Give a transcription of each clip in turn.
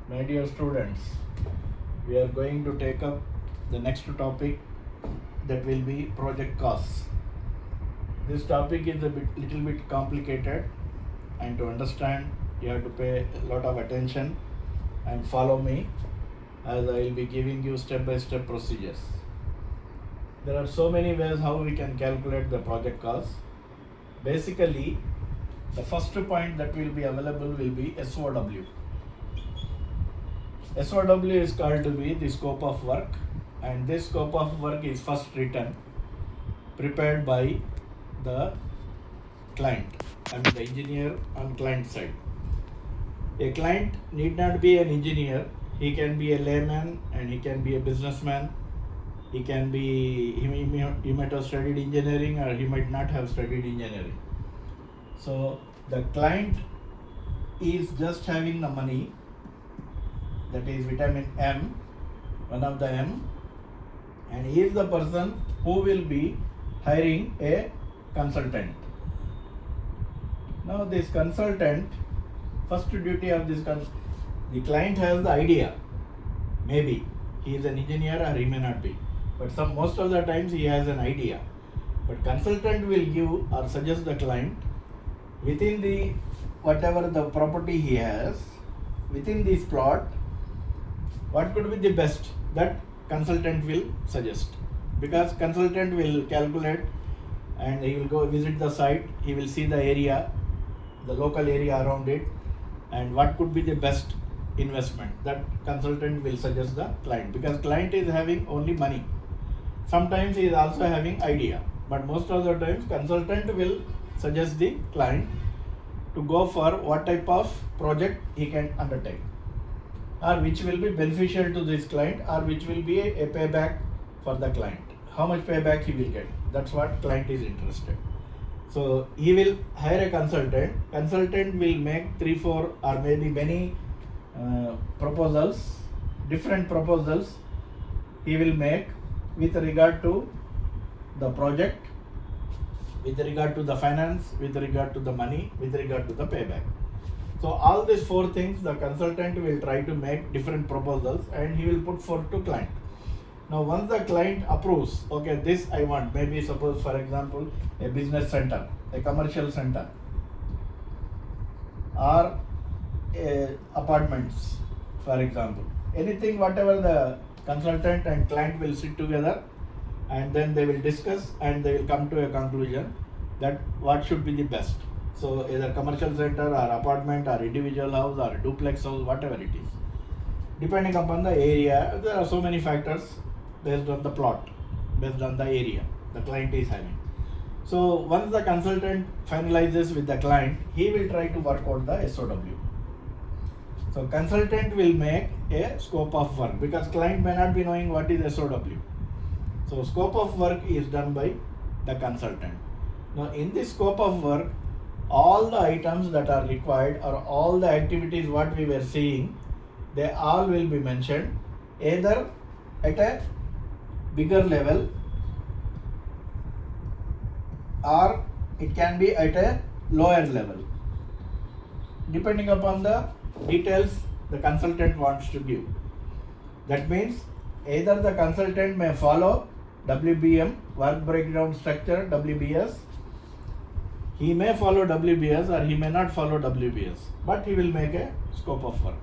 My dear students, we are going to take up the next topic, that will be project costs. This topic is little bit complicated, and to understand you have to pay a lot of attention and follow me as I will be giving you step by step procedures. There are so many ways how we can calculate the project cost. Basically, the first point that will be available will be SOW. SOW is called to be the scope of work, and this scope of work is first written, prepared by the client, the engineer on client side. A client need not be an engineer, he can be a layman and he can be a businessman. He might have studied engineering or he might not have studied engineering. So the client is just having the money, that is vitamin M, one of the M, and he is the person who will be hiring a consultant. Now this consultant, first duty of this the client has the idea. Maybe he is an engineer or he may not be, but most of the times he has an idea. But consultant will give or suggest the client within the whatever the property he has, within this plot, what could be the best, that consultant will suggest, because consultant will calculate and he will go visit the site, he will see the area, the local area around it, and what could be the best investment, that consultant will suggest the client, because client is having only money. Sometimes he is also having idea, but most of the times consultant will suggest the client to go for what type of project he can undertake, or which will be beneficial to this client, or which will be a payback for the client. How much payback he will get, that's what client is interested. So he will hire a consultant. Consultant will make 3, 4 or maybe many proposals, different proposals he will make with regard to the project, with regard to the finance, with regard to the money, with regard to the payback. So all these 4 things the consultant will try to make different proposals and he will put forth to client. Now once the client approves, okay, this I want, maybe suppose for example a business center, a commercial center, or apartments for example, anything, whatever, the consultant and client will sit together and then they will discuss and they will come to a conclusion that what should be the best. So either commercial center or apartment or individual house or duplex house, whatever it is, depending upon the area, there are so many factors based on the plot, based on the area the client is having. So once the consultant finalizes with the client, he will try to work out the SOW. So consultant will make a scope of work, because client may not be knowing what is SOW. So scope of work is done by the consultant. Now in this scope of work, all the items that are required or all the activities what we were seeing, they all will be mentioned either at a bigger level or it can be at a lower level, depending upon the details the consultant wants to give. That means either the consultant may follow WBM, work breakdown structure, WBS. He may follow WBS or he may not follow WBS, but he will make a scope of work.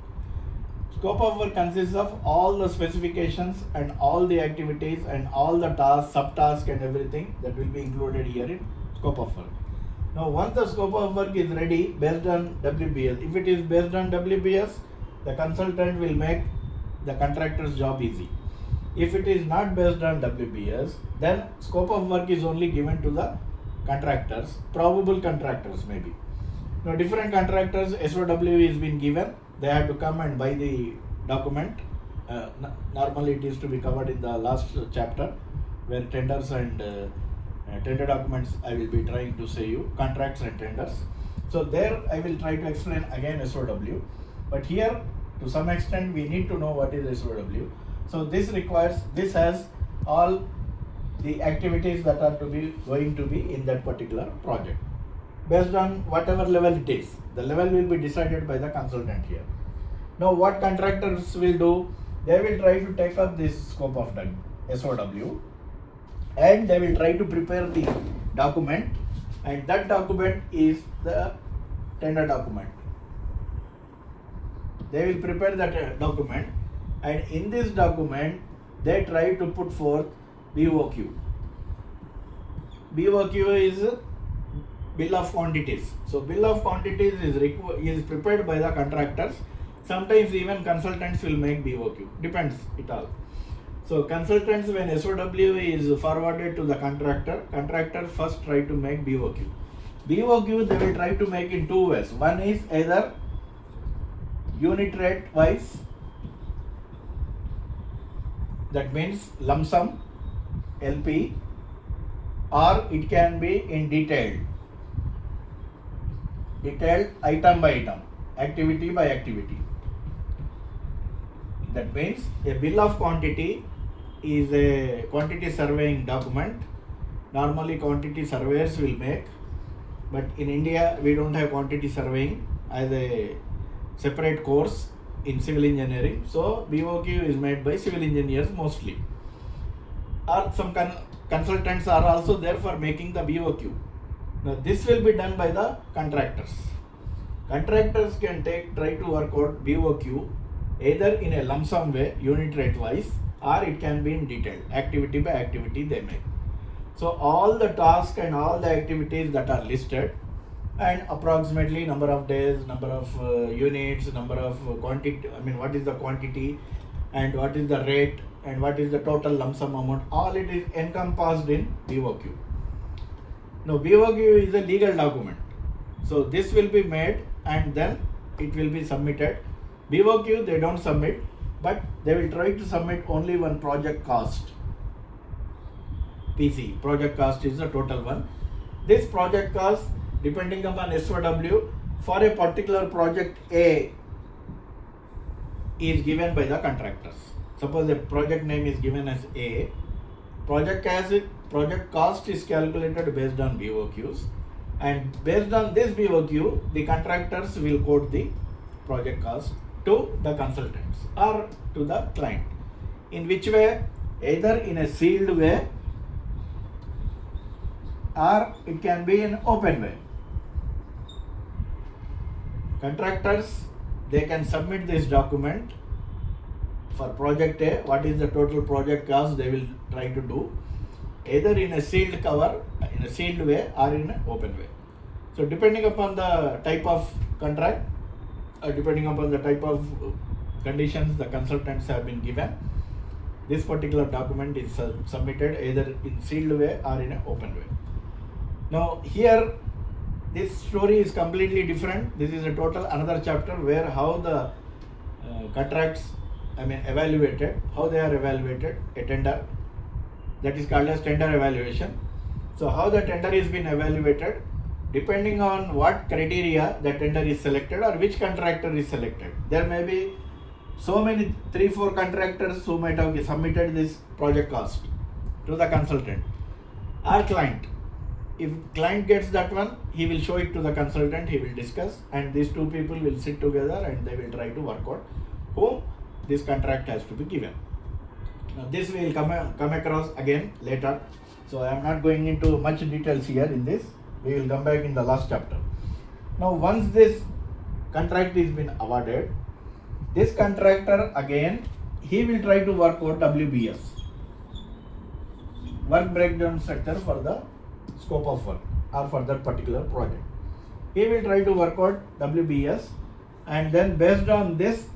Scope of work consists of all the specifications and all the activities and all the tasks, subtasks and everything that will be included here in scope of work. Now once the scope of work is ready based on WBS, if it is based on WBS, the consultant will make the contractor's job easy. If it is not based on WBS, then scope of work is only given to the contractors, probable contractors maybe. Now different contractors, SOW is been given, they have to come and buy the document. Normally it is to be covered in the last chapter, where tenders and tender documents I will be trying to say you, contracts and tenders. So there I will try to explain again SOW, but here to some extent we need to know what is SOW. So this has all the activities that are going to be in that particular project. based on whatever level it is. The level will be decided by the consultant here. Now what contractors will do? They will try to take up this scope of the SOW and they will try to prepare the document, and that document is the tender document. They will prepare that document, and in this document they try to put forth BOQ. BOQ is bill of quantities. So bill of quantities is prepared by the contractors. Sometimes even consultants will make BOQ. Depends it all. So consultants, when SOW is forwarded to the contractor, contractor first try to make BOQ. BOQ they will try to make in two ways. One is either unit rate wise, that means lump sum, LP, or it can be in detailed item by item, activity by activity. That means a bill of quantity is a quantity surveying document. Normally quantity surveyors will make, but in India we don't have quantity surveying as a separate course in civil engineering. So BOQ is made by civil engineers mostly, or some consultants are also there for making the BOQ. Now this will be done by the contractors. Contractors can try to work out BOQ either in a lump sum way, unit rate wise, or it can be in detail, activity by activity they make. So all the tasks and all the activities that are listed, and approximately number of days, number of units, number of quantity, what is the quantity and what is the rate and what is the total lump sum amount, all it is encompassed in BOQ. Now BOQ is a legal document. So this will be made and then it will be submitted. BOQ they don't submit, but they will try to submit only one project cost. PC, project cost is the total one. This project cost, depending upon SOW, for a particular project A is given by the contractors. Suppose a project name is given as A, project cost is calculated based on BOQs, and based on this BOQ, the contractors will quote the project cost to the consultants or to the client. In which way? Either in a sealed way or it can be in open way. Contractors, they can submit this document for project A, what is the total project cost they will try to do, either in a sealed cover, in a sealed way or in an open way. So depending upon the type of contract, depending upon the type of conditions the consultants have been given, this particular document is submitted either in sealed way or in an open way. Now here this story is completely different. This is a total another chapter where how the contracts evaluated, how they are evaluated, a tender, that is called as tender evaluation. So how the tender is been evaluated, depending on what criteria the tender is selected or which contractor is selected. There may be so many 3-4 contractors who might have submitted this project cost to the consultant or client. If client gets that one, he will show it to the consultant, he will discuss, and these two people will sit together and they will try to work out whom this contract has to be given. Now this we will come across again later, so I am not going into much details here in this. We will come back in the last chapter. Now once this contract is been awarded, this contractor again, he will try to work out WBS, work breakdown structure for the scope of work or for that particular project. He will try to work out WBS, and then based on this,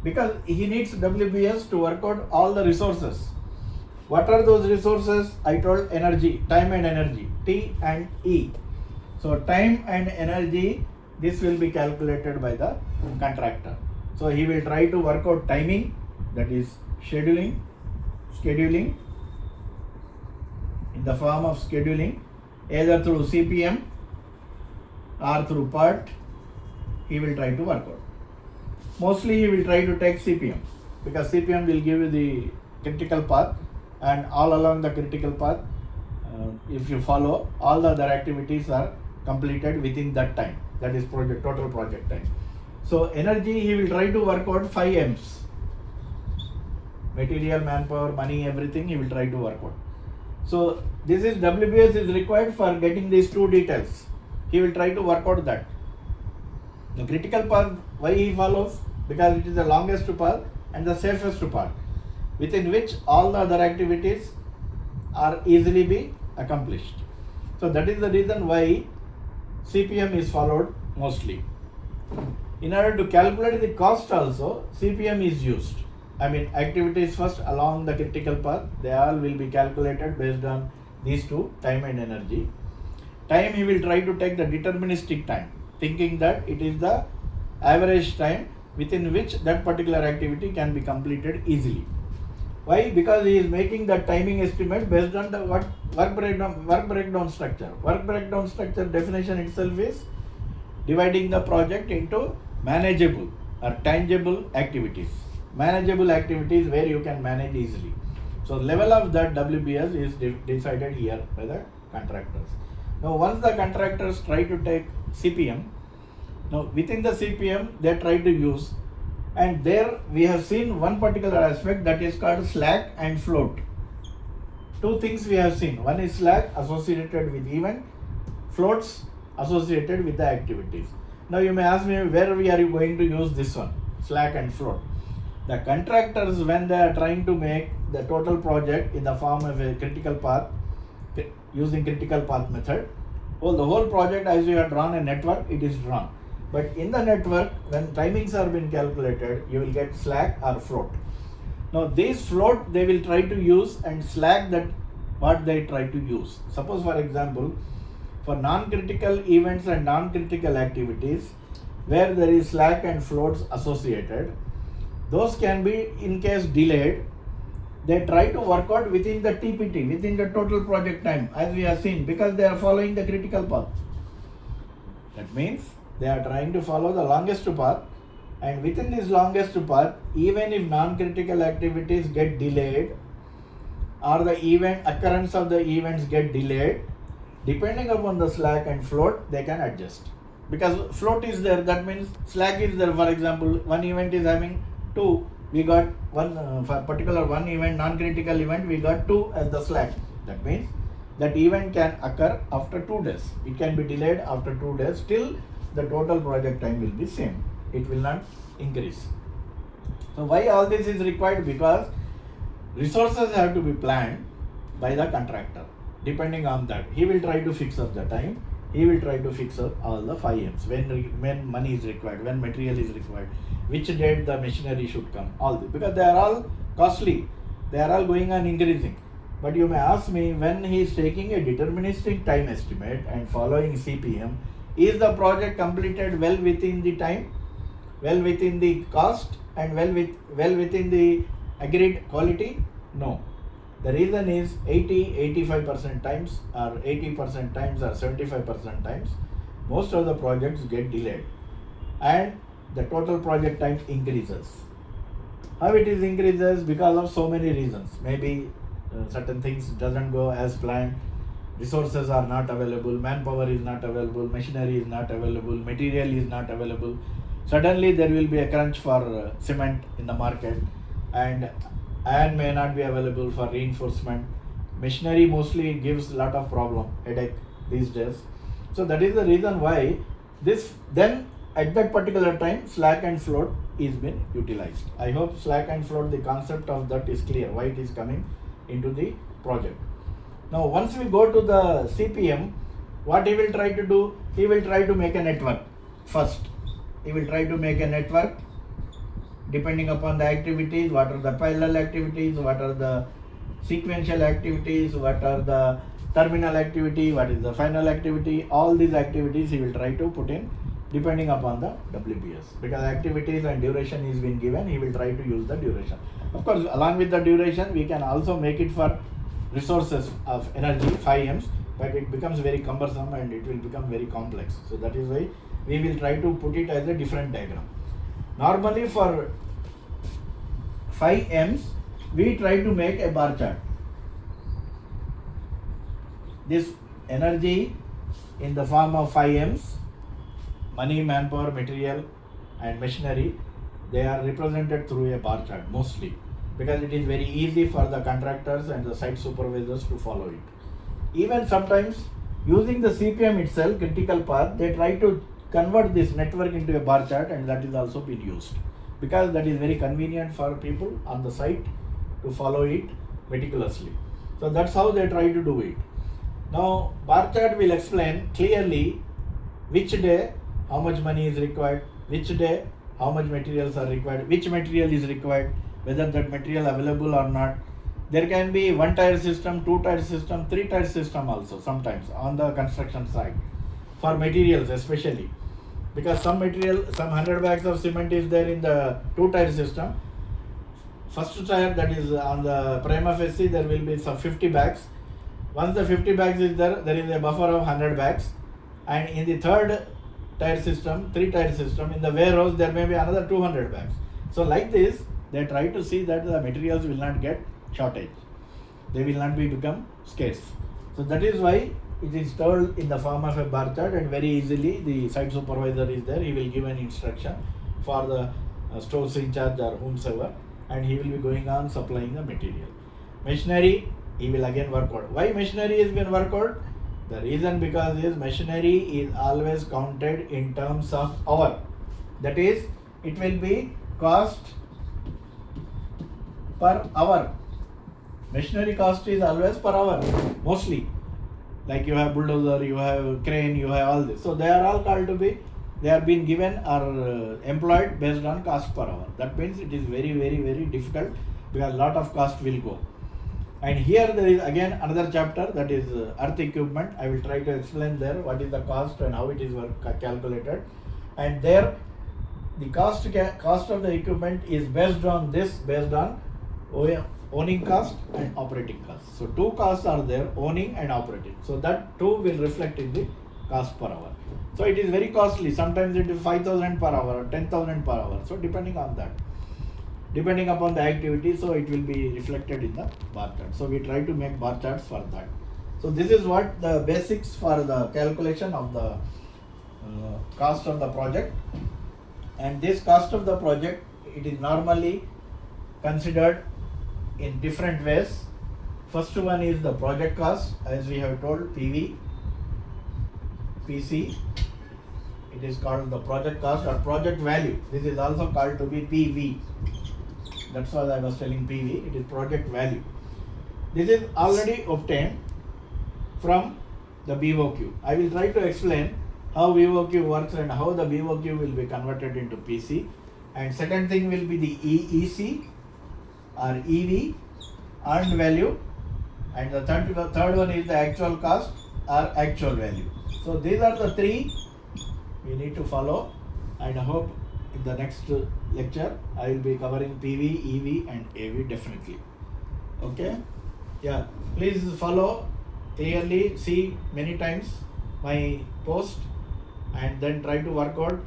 because he needs WBS to work out all the resources. What are those resources? I told energy, time and energy, T and E. So time and energy, this will be calculated by the contractor. So he will try to work out timing, that is scheduling in the form of scheduling, either through CPM or through PERT, he will try to work out. Mostly he will try to take CPM, because CPM will give you the critical path, and all along the critical path, if you follow, all the other activities are completed within that time, that is total project time. So energy he will try to work out 5 M's. Material, manpower, money, everything he will try to work out. So this is WBS is required for getting these two details. He will try to work out that. The critical path, why he follows? Because it is the longest path and the safest path, within which all the other activities are easily be accomplished. So that is the reason why CPM is followed mostly. In order to calculate the cost also, CPM is used. I mean, activities first along the critical path, they all will be calculated based on these two, time and energy. Time he will try to take the deterministic time, thinking that it is the average time within which that particular activity can be completed easily. Why? Because he is making the timing estimate based on the work breakdown structure. Work breakdown structure definition itself is dividing the project into manageable or tangible activities. Manageable activities where you can manage easily. So level of that WBS is decided here by the contractors. Now once the contractors try to take CPM, now within the CPM they try to use, and there we have seen one particular aspect that is called slack and float. Two things we have seen. One is slack associated with event, floats associated with the activities. Now you may ask me, where we are going to use this one, slack and float? The contractors, when they are trying to make the total project in the form of a critical path, using critical path method, well, the whole project, as we have drawn a network, it is drawn. But in the network, when timings are being calculated, you will get slack or float. Now this float they will try to use, and slack that what they try to use. Suppose for example, for non-critical events and non-critical activities, where there is slack and floats associated, those can be, in case delayed, they try to work out within the TPT, within the total project time, as we have seen, because they are following the critical path. That means they are trying to follow the longest path, and within this longest path, even if non-critical activities get delayed or the event occurrence of the events get delayed, depending upon the slack and float, they can adjust. Because float is there, that means slack is there. For example, one event is having 2, we got one for particular one event, non-critical event, we got 2 as the slack. That means that event can occur after 2 days. It can be delayed after 2 days. Still, the total project time will be same. It will not increase. So why all this is required? Because resources have to be planned by the contractor. Depending on that, he will try to fix up the time. He will try to fix up all the 5 M's, when money is required, when material is required, which date the machinery should come, all this, because they are all costly, they are all going on increasing. But you may ask me, when he is taking a deterministic time estimate and following CPM, is the project completed well within the time, well within the cost, and well within the agreed quality? No. The reason is 85% times, or 80% times, or 75% times, most of the projects get delayed and the total project time increases. How it is increases? Because of so many reasons. Maybe certain things doesn't go as planned, resources are not available, manpower is not available, machinery is not available, material is not available. Suddenly there will be a crunch for cement in the market, and iron may not be available for reinforcement. Machinery mostly gives a lot of problem, headache these days. So that is the reason why this, then at that particular time, slack and float is been utilized. I hope slack and float, the concept of that is clear, why it is coming into the project. Now once we go to the CPM, what he will try to do? He will try to make a network first. He will try to make a network depending upon the activities, what are the parallel activities, what are the sequential activities, what are the terminal activity, what is the final activity. All these activities he will try to put in depending upon the WBS. Because activities and duration is been given, he will try to use the duration. Of course, along with the duration, we can also make it for resources of energy, 5 M's, but it becomes very cumbersome and it will become very complex. So that is why we will try to put it as a different diagram. Normally for 5 M's, we try to make a bar chart. This energy in the form of 5 M's, money, manpower, material, and machinery, they are represented through a bar chart mostly, because it is very easy for the contractors and the site supervisors to follow it. Even sometimes using the CPM itself, critical path, they try to convert this network into a bar chart, and that is also been used, because that is very convenient for people on the site to follow it meticulously. So that's how they try to do it. Now bar chart will explain clearly which day how much money is required, which day how much materials are required, which material is required, whether that material available or not. There can be one tier system, two tier system, three tier system also sometimes on the construction side for materials especially, because some material, some 100 bags of cement is there in the two tier system. First tier, that is on the prima facie, there will be some 50 bags. Once the 50 bags is there, there is a buffer of 100 bags. And in the third tier system, three tier system, in the warehouse, there may be another 200 bags. So like this, they try to see that the materials will not get shortage. They will not become scarce. So that is why it is told in the form of a bar chart, and very easily the site supervisor is there. He will give an instruction for the stores in charge or whomsoever, and he will be going on supplying the material. Machinery, he will again work out. Why machinery has been worked out? The reason because is machinery is always counted in terms of hour. That is, it will be cost per hour. Machinery cost is always per hour, mostly. Like you have bulldozer, you have crane, you have all this. So they are all called to be, they are being given or employed based on cost per hour. That means it is very, very, very difficult, because a lot of cost will go. And here there is again another chapter, that is earth equipment. I will try to explain there what is the cost and how it is calculated. And there the cost of the equipment is based on owning cost and operating cost. So two costs are there, owning and operating. So that two will reflect in the cost per hour. So it is very costly. Sometimes it is 5,000 per hour, 10,000 per hour. So depending on that, depending upon the activity, so it will be reflected in the bar chart. So we try to make bar charts for that. So this is what the basics for the calculation of the cost of the project. And this cost of the project, it is normally considered in different ways. First one is the project cost, as we have told, PV, PC. It is called the project cost or project value. This is also called to be PV. That's why I was telling PV. It is project value. This is already obtained from the BOQ. I will try to explain how BOQ works and how the BOQ will be converted into PC. And second thing will be the EEC or EV, earned value, and the third one is the actual cost or actual value. So these are the three we need to follow, and I hope in the next lecture I will be covering PV, EV and AV definitely. Okay? Yeah, please follow clearly, see many times my post, and then try to work out,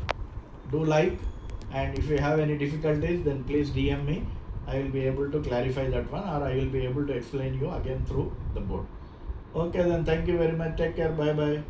do like, and if you have any difficulties then please DM me. I will be able to clarify that one, or I will be able to explain you again through the board. Okay, then thank you very much. Take care. Bye bye.